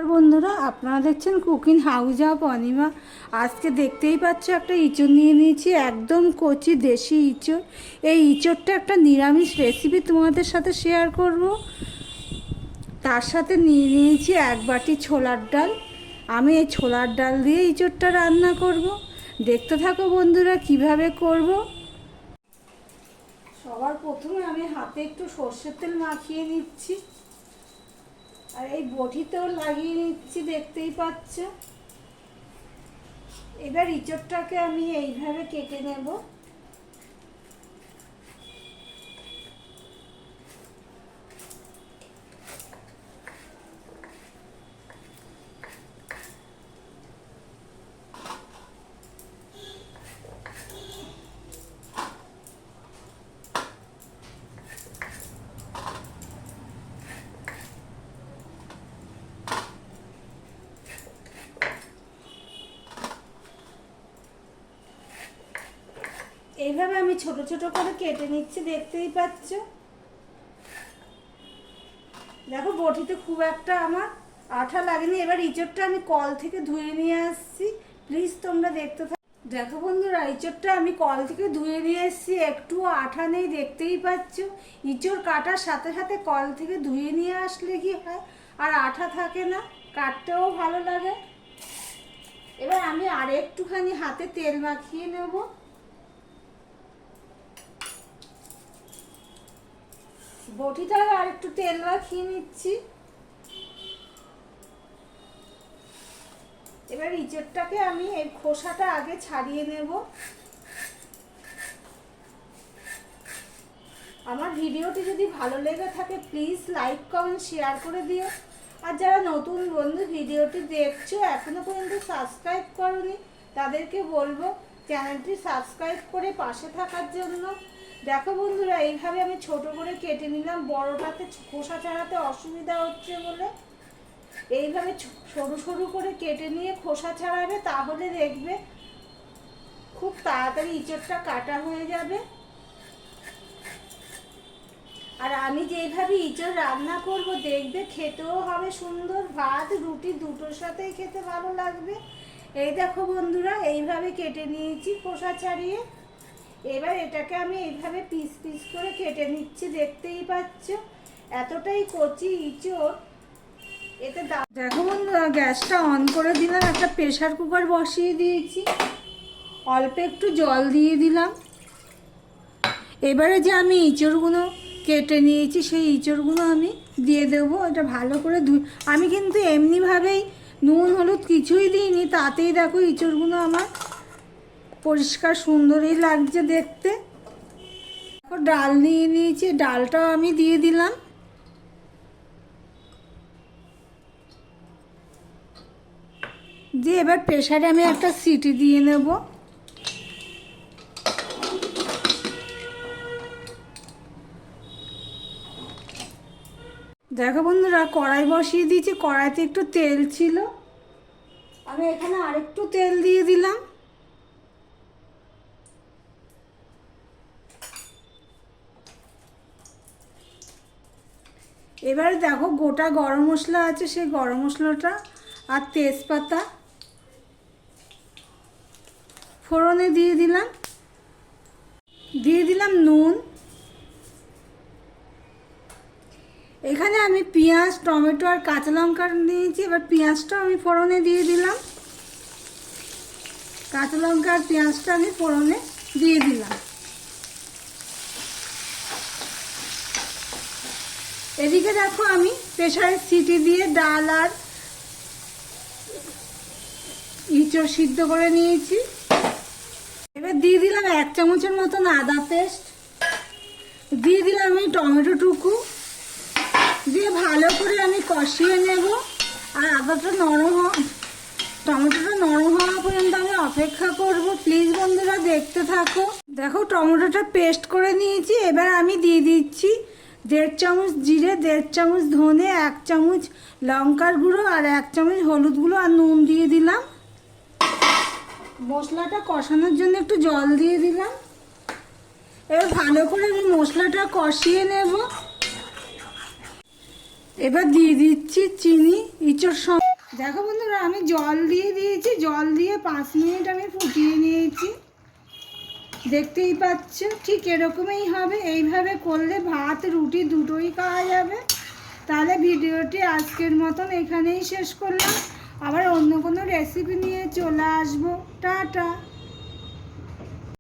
নমস্কার বন্ধুরা, আপনারা দেখছেন কুকিং হাউস অফ অনিমা। আজকে দেখতেই পাচ্ছ একটা ইঁচড় নিয়ে নিয়েছি, একদম কচি দেশি ইঁচড়। এই ইঁচড়টা একটা নিরামিষ রেসিপি তোমাদের সাথে শেয়ার করব। তার সাথে নিয়ে নিয়েছি এক বাটি ছোলার ডাল। আমি এই ছোলার ডাল দিয়ে ইঁচড়টা রান্না করব। দেখতে থাকো বন্ধুরা কিভাবে করব। সবার প্রথমে আমি হাতে একটু সর্ষের তেল মাখিয়ে নিচ্ছি, আর এই বটিতেও লাগিয়ে নিচ্ছি, দেখতেই পাচ্ছ। এবার ইঁচড়টাকে আমি এইভাবে কেটে নেব। এইভাবে আমি ছোট ছোট করে কেটে নিচ্ছি, দেখতেই পাচ্ছ। দেখো বটিতে খুব একটা আমার আঠা লাগেনি। এবার ইঁচড়টা আমি কল থেকে ধুয়ে নিয়ে আসছি, প্লিজ তোমরা দেখতে থাকো। দেখো বন্ধুরা, ইঁচড়টা আমি কল থেকে ধুয়ে নিয়ে এসেছি, একটু আঠা নেই, দেখতেই পাচ্ছ। ইঁচড় কাটার সাথে সাথে কল থেকে ধুয়ে নিয়ে আসলে কি হয়, আর আঠা থাকে না, কাটতেও ভালো লাগে। এবার আমি আর একটুখানি হাতে তেল মাখিয়ে নেব। বটিটা আর একটু তেল মাখিয়ে নিচ্ছি। এবার ইঁচড়টাকে আমি এই খোসাটা আগে ছাড়িয়ে নেব। আমার ভিডিওটি যদি ভালো লেগে থাকে প্লিজ লাইক কমেন্ট শেয়ার করে দিও। আর যারা নতুন বন্ধু ভিডিওটি দেখছো এখনো পর্যন্ত সাবস্ক্রাইব করোনি, তাদেরকে বলবো চ্যানেলটি সাবস্ক্রাইব করে পাশে থাকার জন্য। দেখো বন্ধুরা, এইভাবে আমি ছোট করে কেটে নিলাম, বড়টাতে খোসা ছাড়াতে অসুবিধা হচ্ছে বলে এইভাবে সরু সরু করে কেটে নিয়ে খোসা ছাড়াবে, তাহলে দেখবে খুব তাড়াতাড়ি ইঁচড়টা কাটা হয়ে যাবে। আর আমি যেইভাবে ইঁচড় রান্না করব দেখবে খেতেও হবে সুন্দর, ভাত রুটি দুটোর সাথেই খেতে ভালো লাগবে। এই দেখো বন্ধুরা, এইভাবে কেটে নিয়েছি খোসা ছাড়িয়ে। এবার এটাকে আমি এইভাবে পিস পিস করে কেটে নিচ্ছি, দেখতেই পাচ্ছ। এতটাই কচি ইঁচড়। এতে দেখো বন্ধুরা, গ্যাসটা অন করে দিলাম, একটা প্রেসার কুকার বসিয়ে দিয়েছি, অল্প একটু জল দিয়ে দিলাম। এবারে যে আমি ইঁচড়গুলো কেটে নিয়েছি সেই ইঁচড়গুলো আমি দিয়ে দেবো। এটা ভালো করে আমি কিন্তু এমনিভাবেই নুন হলুদ কিছুই দিইনি, তাতেই দেখো ইঁচড়গুলো আমার পরিষ্কার সুন্দরই লাগছে দেখতে। ডাল নিয়ে নিয়েছি, ডালটাও আমি দিয়ে দিলাম। দিয়ে এবার প্রেসারে আমি একটা সিটি দিয়ে নেব। দেখো বন্ধুরা, কড়াই বসিয়ে দিয়েছি, কড়াইতে একটু তেল ছিল, আমি এখানে আরেকটু তেল দিয়ে দিলাম। এবারে দেখো গোটা গরম মশলা আছে, সেই গরম মশলাটা আর তেজপাতা ফোড়নে দিয়ে দিলাম। দিয়ে দিলাম নুন। এখানে আমি পেঁয়াজ টমেটো আর কাঁচা লঙ্কা নিয়েছি, এবার পেঁয়াজটা আমি ফোড়নে দিয়ে দিলাম। কাঁচা লঙ্কা আর পেঁয়াজটা আমি ফোড়নে দিয়ে দিলাম। এদিকে দেখো আমি প্রেসারে সিটি দিয়ে ডাল আর ইঁচড় সিদ্ধ করে নিয়েছি। এবার দিয়ে দিলাম 1 চামচের মতন আদা পেস্ট, দিয়ে দিলাম আমি টমেটো টুকু, দিয়ে ভালো করে আমি কষিয়ে নেব। আর আদাটা টমেটোটা নরম হওয়া পর্যন্ত আমি অপেক্ষা করব। প্লিজ বন্ধুরা দেখতে থাকো। দেখো টমেটোটা পেস্ট করে নিয়েছি। এবার আমি দিয়ে দিচ্ছি 1.5 চামচ জিরে, 1.5 চামচ ধনে, 1 চামচ লঙ্কার গুঁড়ো আর 1 চামচ হলুদ গুঁড়ো আর নুন দিয়ে দিলাম। মশলাটা কষানোর জন্য একটু জল দিয়ে দিলাম। এবার ভালো করে আমি মশলাটা কষিয়ে নেব। এবার দিয়ে দিচ্ছি চিনি ইঁচড় সঙ্গে। দেখো বন্ধুরা, আমি জল দিয়ে দিয়েছি, জল দিয়ে 5 মিনিট আমি ফুটিয়ে নিয়েছি। দেখতেই পাচ্ছ ঠিক এরকমই হবে। এইভাবে করলে ভাত রুটি দুটোই খাওয়া যাবে। তাহলে ভিডিওটি আজকের মতন এখানেই শেষ করলাম। আবার অন্য কোনো রেসিপি নিয়ে চলে আসবো। টাটা।